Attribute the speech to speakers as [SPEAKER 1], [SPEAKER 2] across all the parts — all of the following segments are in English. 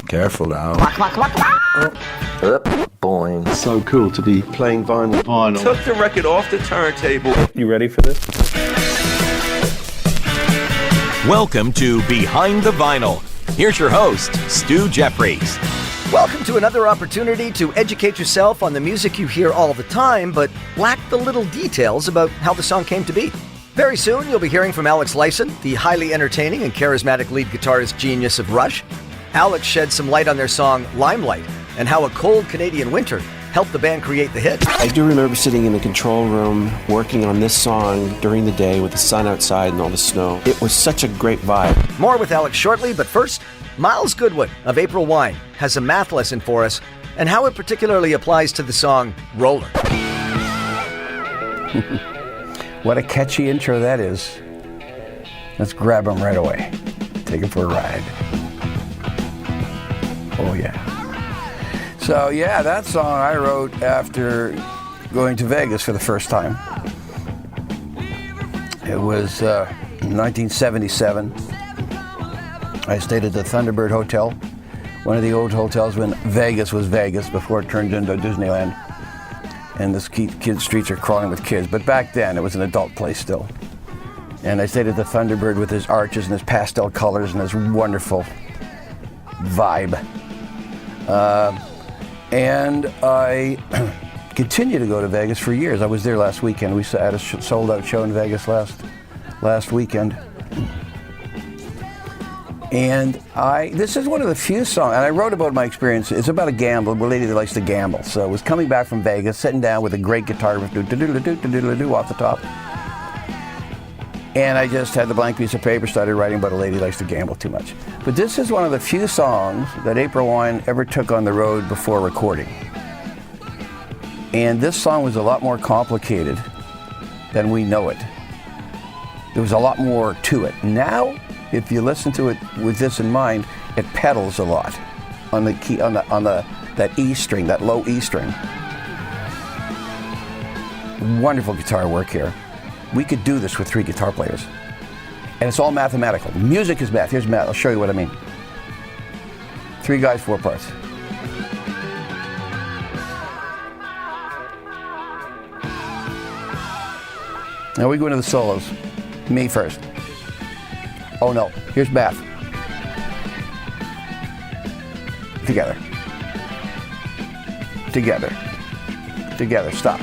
[SPEAKER 1] Careful now.
[SPEAKER 2] Boing.
[SPEAKER 3] So cool to be playing vinyl.
[SPEAKER 4] Took the record off the turntable.
[SPEAKER 3] You ready for this?
[SPEAKER 5] Welcome to Behind the Vinyl. Here's your host, Stu Jeffries.
[SPEAKER 6] Welcome to another opportunity to educate yourself on the music you hear all the time, but lack the little details about how the song came to be. Very soon, you'll be hearing from Alex Lifeson, the highly entertaining and charismatic lead guitarist genius of Rush. Alex sheds some light on their song Limelight and how a cold Canadian winter helped the band create the hit.
[SPEAKER 3] I do remember sitting in the control room working on this song during the day with the sun outside and all the snow. It was such a great vibe.
[SPEAKER 6] More with Alex shortly, but first, Myles Goodwyn of April Wine has a math lesson for us and how it particularly applies to the song Roller.
[SPEAKER 7] What a catchy intro that is. Let's grab him right away. Take him for a ride. Oh yeah. So yeah, that song I wrote after going to Vegas for the first time. It was 1977. I stayed at the Thunderbird Hotel, one of the old hotels when Vegas was Vegas before it turned into Disneyland. And the kids' streets are crawling with kids. But back then, it was an adult place still. And I stayed at the Thunderbird with his arches and his pastel colors and his wonderful vibe. And I continued to go to Vegas for years. I was there last weekend. We had a sold-out show in Vegas last weekend. And this is one of the few songs, and I wrote about my experience. It's about a lady that likes to gamble. So I was coming back from Vegas, sitting down with a great guitar riff, do off the top. And I just had the blank piece of paper, started writing about a lady who likes to gamble too much. But this is one of the few songs that April Wine ever took on the road before recording. And this song was a lot more complicated than we know it. There was a lot more to it. Now, if you listen to it with this in mind, it pedals a lot on the key, on that E string, that low E string. Wonderful guitar work here. We could do this with 3 guitar players. And it's all mathematical. Music is math. Here's math. I'll show you what I mean. 3 guys, 4 parts. Now we go into the solos. Me first. Oh no, here's math. Together. Together. Together, stop.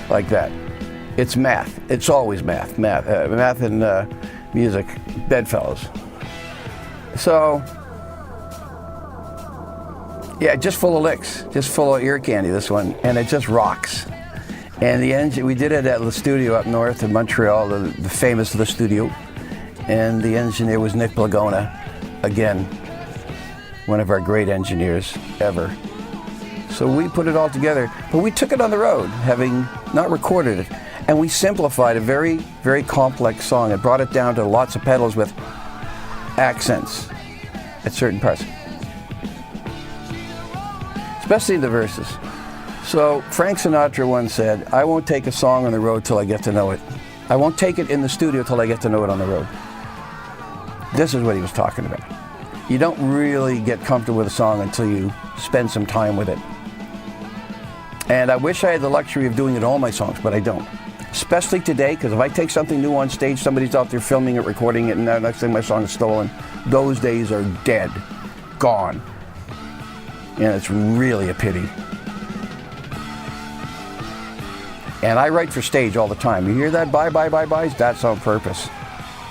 [SPEAKER 7] Like that. It's math. It's always math. Math and music, bedfellows. So, yeah, just full of licks. Just full of ear candy, this one. And it just rocks. And we did it at the studio up north in Montreal, the famous Le Studio. And the engineer was Nick Blagona, again, one of our great engineers ever. So we put it all together, but we took it on the road, having not recorded it. And we simplified a very, very complex song and brought it down to lots of pedals with accents at certain parts, especially in the verses. So Frank Sinatra once said, I won't take a song on the road till I get to know it. I won't take it in the studio till I get to know it on the road. This is what he was talking about. You don't really get comfortable with a song until you spend some time with it. And I wish I had the luxury of doing it in all my songs, but I don't. Especially today, because if I take something new on stage, somebody's out there filming it, recording it, and the next thing my song is stolen, those days are dead, gone. And it's really a pity. And I write for stage all the time. You hear that bye, bye, bye, byes? That's on purpose.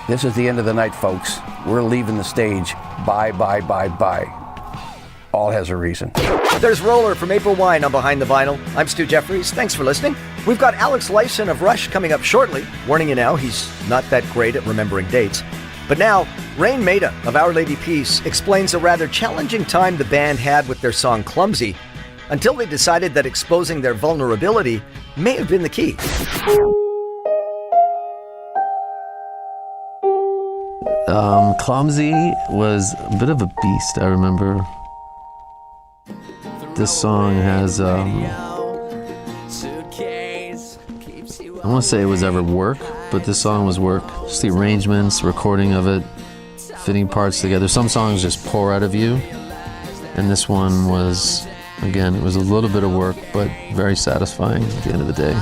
[SPEAKER 7] This is the end of the night, folks. We're leaving the stage. Bye, bye, bye, bye. All has a reason.
[SPEAKER 6] There's Roller from April Wine on Behind the Vinyl. I'm Stu Jeffries. Thanks for listening. We've got Alex Lifeson of Rush coming up shortly. Warning you now, he's not that great at remembering dates. But now, Raine Maida of Our Lady Peace explains a rather challenging time the band had with their song Clumsy, until they decided that exposing their vulnerability may have been the key.
[SPEAKER 1] Clumsy was a bit of a beast, I remember. This song has, I don't want to say it was ever work, but this song was work. Just the arrangements, recording of it, fitting parts together. Some songs just pour out of you, and this one was, again, it was a little bit of work, but very satisfying at the end of the day.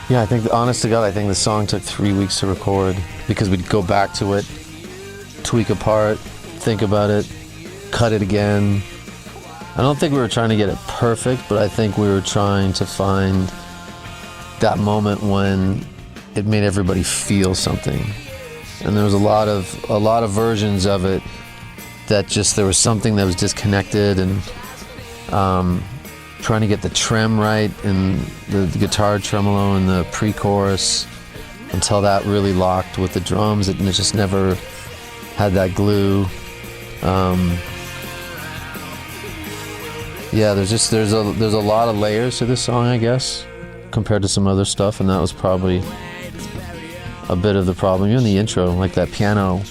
[SPEAKER 1] Yeah, I think, honest to God, I think the song took 3 weeks to record because we'd go back to it, tweak a part, think about it, cut it again. I don't think we were trying to get it perfect, but I think we were trying to find that moment when it made everybody feel something. And there was a lot of versions of it that just, there was something that was disconnected, and trying to get the trem right and the guitar tremolo and the pre-chorus until that really locked with the drums, and it just never had that glue. Yeah, there's a lot of layers to this song, I guess, compared to some other stuff, and that was probably a bit of the problem. Even the intro, like that piano,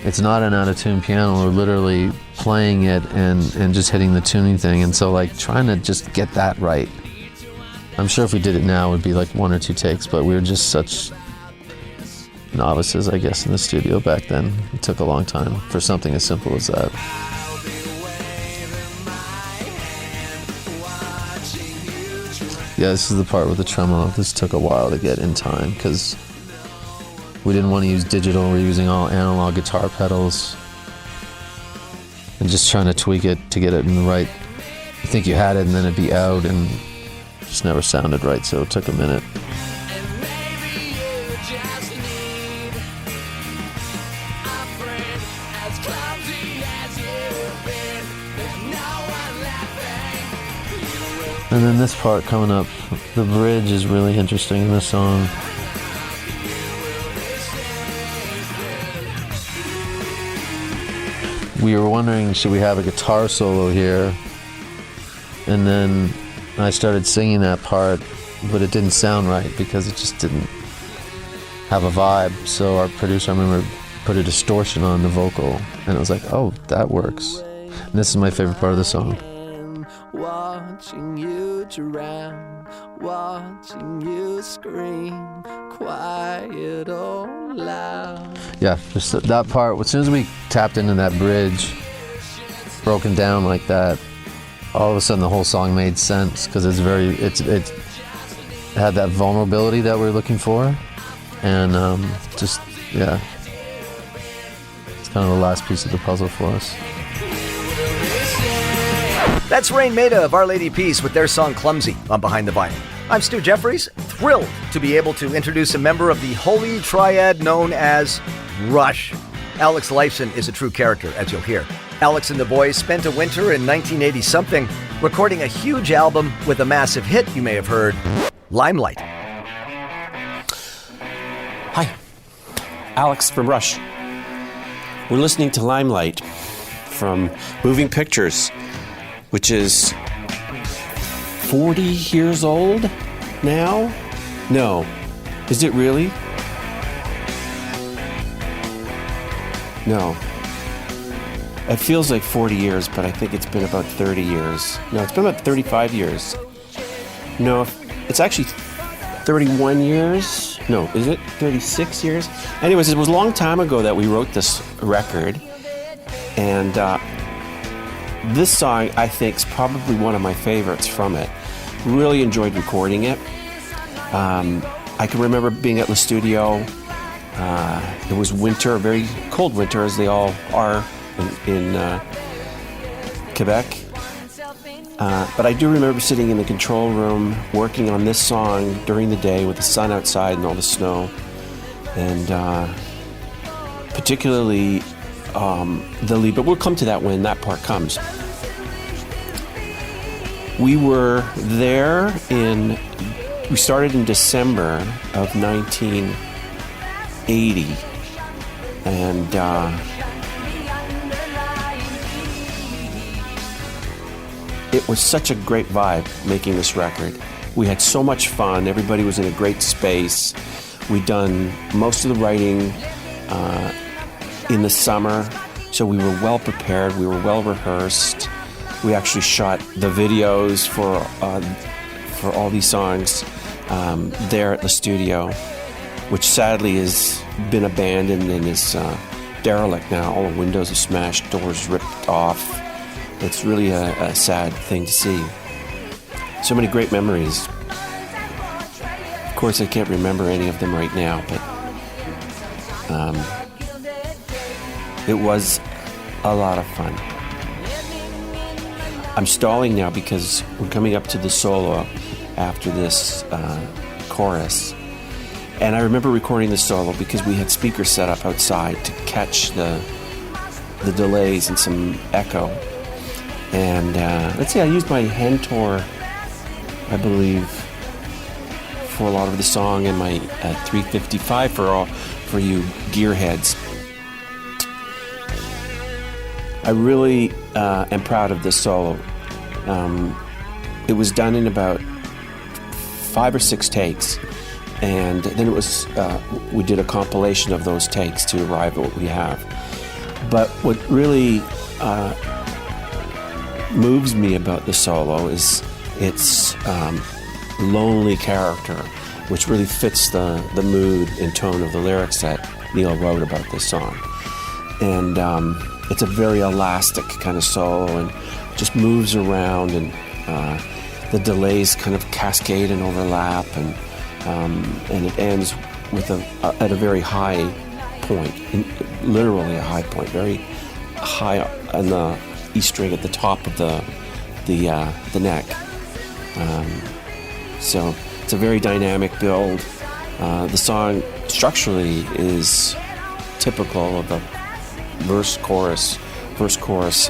[SPEAKER 1] it's not an out-of-tune piano. We're literally playing it and just hitting the tuning thing, and so like trying to just get that right. I'm sure if we did it now it would be like 1 or 2 takes, but we were just such novices, I guess, in the studio back then. It took a long time for something as simple as that. Yeah, this is the part with the tremolo. This took a while to get in time because we didn't want to use digital. We're using all analog guitar pedals and just trying to tweak it to get it in the right. You think you had it and then it'd be out, and it just never sounded right, so it took a minute. And then this part coming up, the bridge is really interesting in this song. We were wondering, should we have a guitar solo here? And then I started singing that part, but it didn't sound right because it just didn't have a vibe. So our producer, I remember, put a distortion on the vocal, and it was like, oh, that works. And this is my favorite part of the song. Watching you drown, watching you scream, quiet or loud. Yeah, just that part. As soon as we tapped into that bridge, broken down like that, all of a sudden the whole song made sense because it had that vulnerability that we were looking for, and just, yeah, it's kind of the last piece of the puzzle for us.
[SPEAKER 6] That's Raine Maida of Our Lady Peace with their song Clumsy on Behind the Vinyl. I'm Stu Jeffries, thrilled to be able to introduce a member of the holy triad known as Rush. Alex Lifeson is a true character, as you'll hear. Alex and the boys spent a winter in 1980-something recording a huge album with a massive hit you may have heard, Limelight.
[SPEAKER 3] Hi, Alex from Rush. We're listening to Limelight from Moving Pictures, which is 40 years old now? No. Is it really? No. It feels like 40 years, but I think it's been about 30 years. No, it's been about 35 years. No, it's actually 31 years. No, is it 36 years? Anyways, it was a long time ago that we wrote this record, and this song, I think, is probably one of my favorites from it. Really enjoyed recording it. I can remember being at the studio. It was winter, a very cold winter, as they all are in Quebec. But I do remember sitting in the control room working on this song during the day with the sun outside and all the snow. And particularly the lead, but we'll come to that when that part comes. We were there we started in December of 1980, and it was such a great vibe making this record. We had so much fun. Everybody was in a great space. We'd done most of the writing in the summer. So we were well prepared. We were well rehearsed. We actually shot the videos for all these songs there at the studio, which sadly has been abandoned and is derelict now. All the windows are smashed, doors ripped off. It's really a sad thing to see. So many great memories. Of course, I can't remember any of them right now, but it was a lot of fun. I'm stalling now because we're coming up to the solo after this chorus. And I remember recording the solo because we had speakers set up outside to catch the delays and some echo. And let's see, I used my Hentor, I believe, for a lot of the song, and my 355 for you gearheads. I really am proud of this solo. It was done in about 5 or 6 takes, and then it was we did a compilation of those takes to arrive at what we have. But what really moves me about the solo is its lonely character, which really fits the mood and tone of the lyrics that Neil wrote about this song. And it's a very elastic kind of solo and just moves around, and the delays kind of cascade and overlap, and it ends with at a very high point, literally a high point, very high on the E string at the top of the neck. So it's a very dynamic build. The song structurally is typical of a verse, chorus,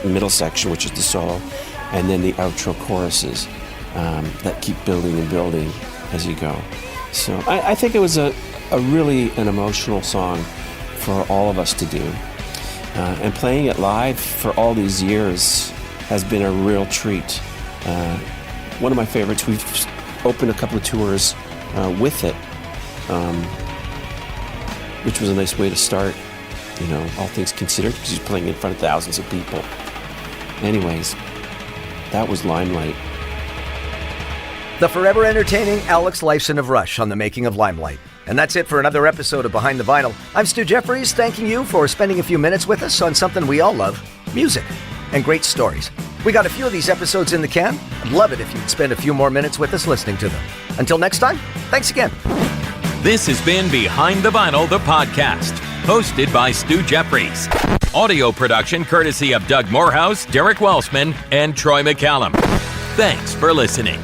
[SPEAKER 3] middle section, which is the solo, and then the outro choruses that keep building and building as you go. So I think it was a really an emotional song for all of us to do. And playing it live for all these years has been a real treat. One of my favorites. We've opened a couple of tours with it, which was a nice way to start, all things considered, because he's playing in front of thousands of people. Anyways, that was Limelight.
[SPEAKER 6] The forever entertaining Alex Lifeson of Rush on the making of Limelight. And that's it for another episode of Behind the Vinyl. I'm Stu Jeffries, thanking you for spending a few minutes with us on something we all love, music and great stories. We got a few of these episodes in the can. I'd love it if you'd spend a few more minutes with us listening to them. Until next time, thanks again.
[SPEAKER 5] This has been Behind the Vinyl, the podcast, hosted by Stu Jeffries. Audio production courtesy of Doug Morehouse, Derek Welsman, and Troy McCallum. Thanks for listening.